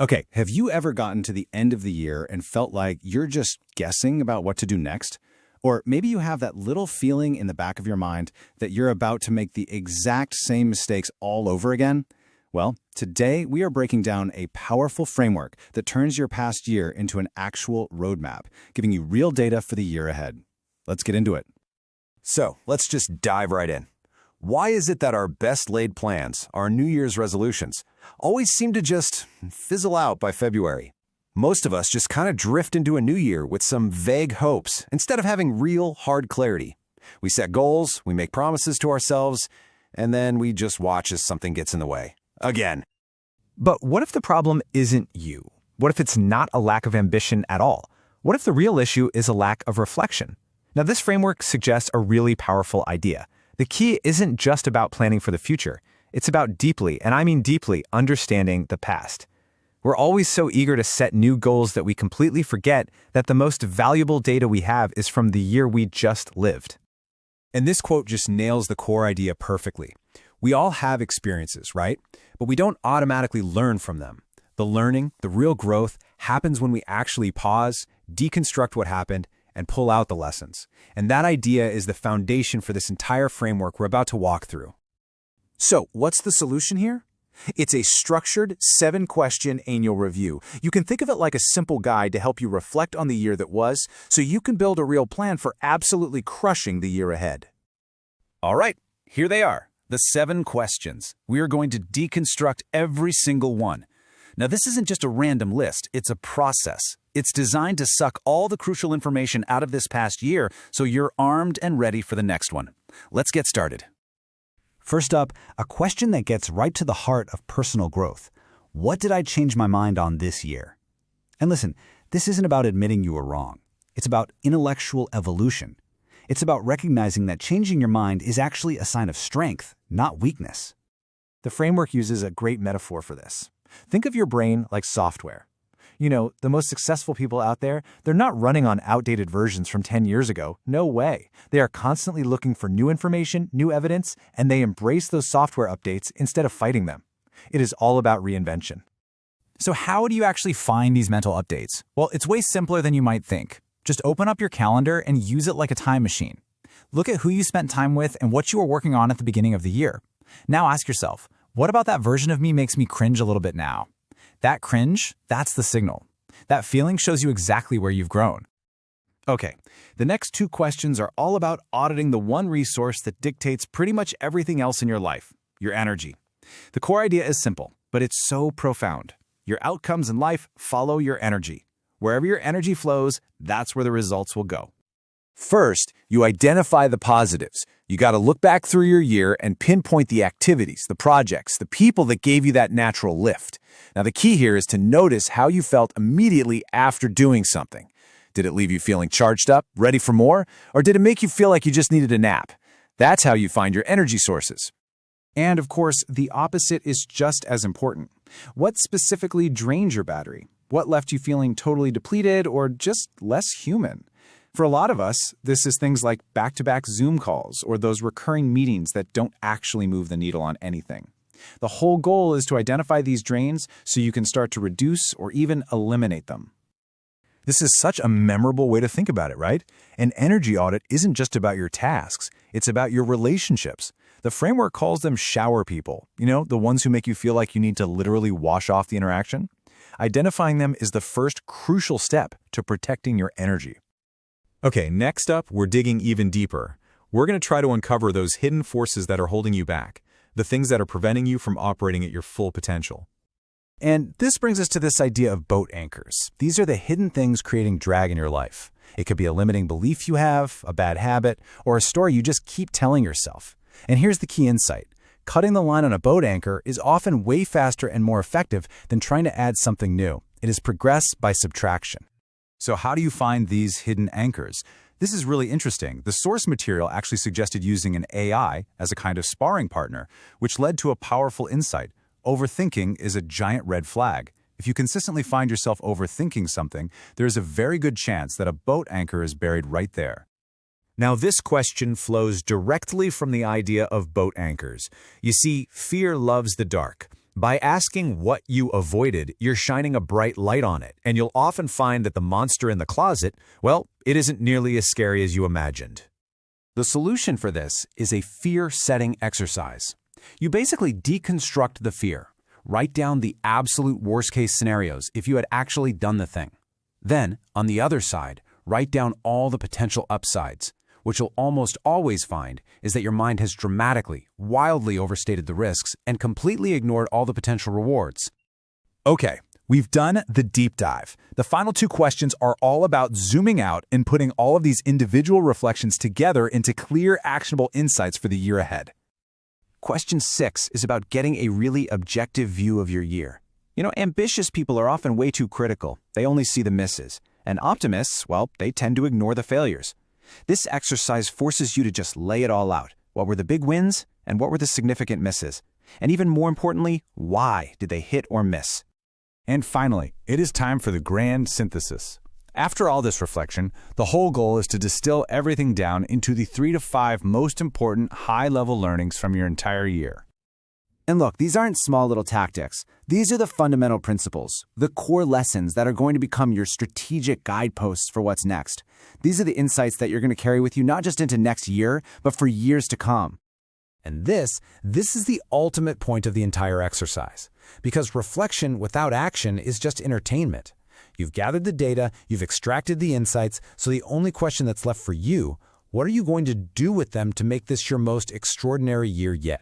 Okay, have you ever gotten to the end of the year and felt like you're just guessing about what to do next? Or maybe you have that little feeling in the back of your mind that you're about to make the exact same mistakes all over again? Well, today we are breaking down a powerful framework that turns your past year into an actual roadmap, giving you real data for the year ahead. Let's get into it. So let's just dive right in. Why is it that our best laid plans, our New Year's resolutions, always seem to just fizzle out by February? Most of us just kind of drift into a new year with some vague hopes instead of having real, hard clarity. We set goals, we make promises to ourselves, and then we just watch as something gets in the way. Again. But what if the problem isn't you? What if it's not a lack of ambition at all? What if the real issue is a lack of reflection? Now, this framework suggests a really powerful idea. The key isn't just about planning for the future. It's about deeply, and I mean deeply, understanding the past. We're always so eager to set new goals that we completely forget that the most valuable data we have is from the year we just lived. And this quote just nails the core idea perfectly. We all have experiences, right? But we don't automatically learn from them. The learning, the real growth, happens when we actually pause, deconstruct what happened, and pull out the lessons. And that idea is the foundation for this entire framework we're about to walk through. So, what's the solution here? It's a structured 7-question annual review. You can think of it like a simple guide to help you reflect on the year that was, so you can build a real plan for absolutely crushing the year ahead. All right, here they are, the 7 questions. We are going to deconstruct every single one. Now, this isn't just a random list, it's a process. It's designed to suck all the crucial information out of this past year so you're armed and ready for the next one. Let's get started. First up, a question that gets right to the heart of personal growth. What did I change my mind on this year? And listen, this isn't about admitting you were wrong. It's about intellectual evolution. It's about recognizing that changing your mind is actually a sign of strength, not weakness. The framework uses a great metaphor for this. Think of your brain like software. You know, the most successful people out there, they're not running on outdated versions from 10 years ago. No way. They are constantly looking for new information, new evidence, and they embrace those software updates instead of fighting them. It is all about reinvention. So how do you actually find these mental updates? Well, it's way simpler than you might think. Just open up your calendar and use it like a time machine. Look at who you spent time with and what you were working on at the beginning of the year. Now ask yourself, what about that version of me makes me cringe a little bit now? That cringe, that's the signal. That feeling shows you exactly where you've grown. Okay, the next 2 questions are all about auditing the one resource that dictates pretty much everything else in your life, your energy. The core idea is simple, but it's so profound. Your outcomes in life follow your energy. Wherever your energy flows, that's where the results will go. First, you identify the positives. You got to look back through your year and pinpoint the activities, the projects, the people that gave you that natural lift. Now, the key here is to notice how you felt immediately after doing something. Did it leave you feeling charged up, ready for more, or did it make you feel like you just needed a nap? That's how you find your energy sources. And of course, the opposite is just as important. What specifically drained your battery? What left you feeling totally depleted or just less human? For a lot of us, this is things like back-to-back Zoom calls or those recurring meetings that don't actually move the needle on anything. The whole goal is to identify these drains so you can start to reduce or even eliminate them. This is such a memorable way to think about it, right? An energy audit isn't just about your tasks, it's about your relationships. The framework calls them shower people, the ones who make you feel like you need to literally wash off the interaction. Identifying them is the first crucial step to protecting your energy. Okay, next up, we're digging even deeper. We're going to try to uncover those hidden forces that are holding you back, the things that are preventing you from operating at your full potential. And this brings us to this idea of boat anchors. These are the hidden things creating drag in your life. It could be a limiting belief you have, a bad habit, or a story you just keep telling yourself. And here's the key insight. Cutting the line on a boat anchor is often way faster and more effective than trying to add something new. It is progress by subtraction. So how do you find these hidden anchors? This is really interesting. The source material actually suggested using an AI as a kind of sparring partner, which led to a powerful insight. Overthinking is a giant red flag. If you consistently find yourself overthinking something, there's a very good chance that a boat anchor is buried right there. Now, this question flows directly from the idea of boat anchors. You see, fear loves the dark. By asking what you avoided, you're shining a bright light on it, and you'll often find that the monster in the closet, well, it isn't nearly as scary as you imagined. The solution for this is a fear-setting exercise. You basically deconstruct the fear. Write down the absolute worst-case scenarios if you had actually done the thing. Then, on the other side, write down all the potential upsides. What you'll almost always find is that your mind has dramatically, wildly overstated the risks and completely ignored all the potential rewards. Okay, we've done the deep dive. The final two questions are all about zooming out and putting all of these individual reflections together into clear, actionable insights for the year ahead. Question 6 is about getting a really objective view of your year. Ambitious people are often way too critical. They only see the misses. And optimists, well, they tend to ignore the failures. This exercise forces you to just lay it all out. What were the big wins and what were the significant misses? And even more importantly, why did they hit or miss? And finally, it is time for the grand synthesis. After all this reflection, the whole goal is to distill everything down into the 3 to 5 most important high-level learnings from your entire year. And look, these aren't small little tactics. These are the fundamental principles, the core lessons that are going to become your strategic guideposts for what's next. These are the insights that you're going to carry with you not just into next year, but for years to come. And this is the ultimate point of the entire exercise. Because reflection without action is just entertainment. You've gathered the data, you've extracted the insights, so the only question that's left for you, what are you going to do with them to make this your most extraordinary year yet?